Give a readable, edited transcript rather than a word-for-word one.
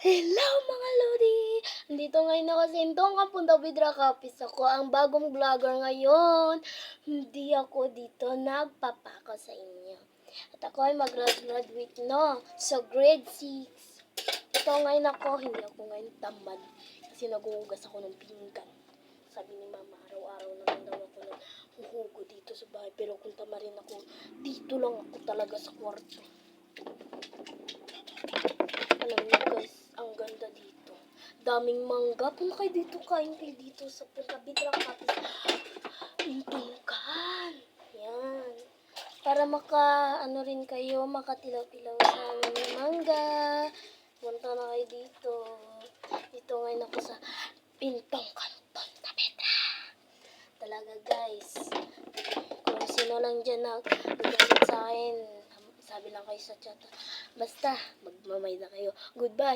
Hello mga Lodi! Andito ngayon ako sa Intong Punta Vidra Kapis. Ako ang bagong vlogger ngayon. Hindi ako dito nagpapako sa inyo. At ako ay mag-graduate no. So grade 6. Ito ngayon ako, hindi ako ngayon tamad. Kasi naguhugas ako ng pinggan. Sabi ni mama, araw-araw naman daw ako naghuhugo dito sa bahay. Pero kung tama rin ako, dito lang ako talaga sa kwarto. Alam niyo guys, ang ganda dito. Daming mangga. Punta kayo dito, kain kayo dito sa Punta Vidra Kapis. Intungkan. Yan. Para rin kayo, makatilaw-tilaw sa aming mangga. Punta na kayo dito. Dito ngayon ako sa Intungkan Punta Vidra. Talaga guys. Kung sino lang dyan nag-gamit sa akin, sabi lang kayo sa chat. Basta, magmamay na kayo. Goodbye.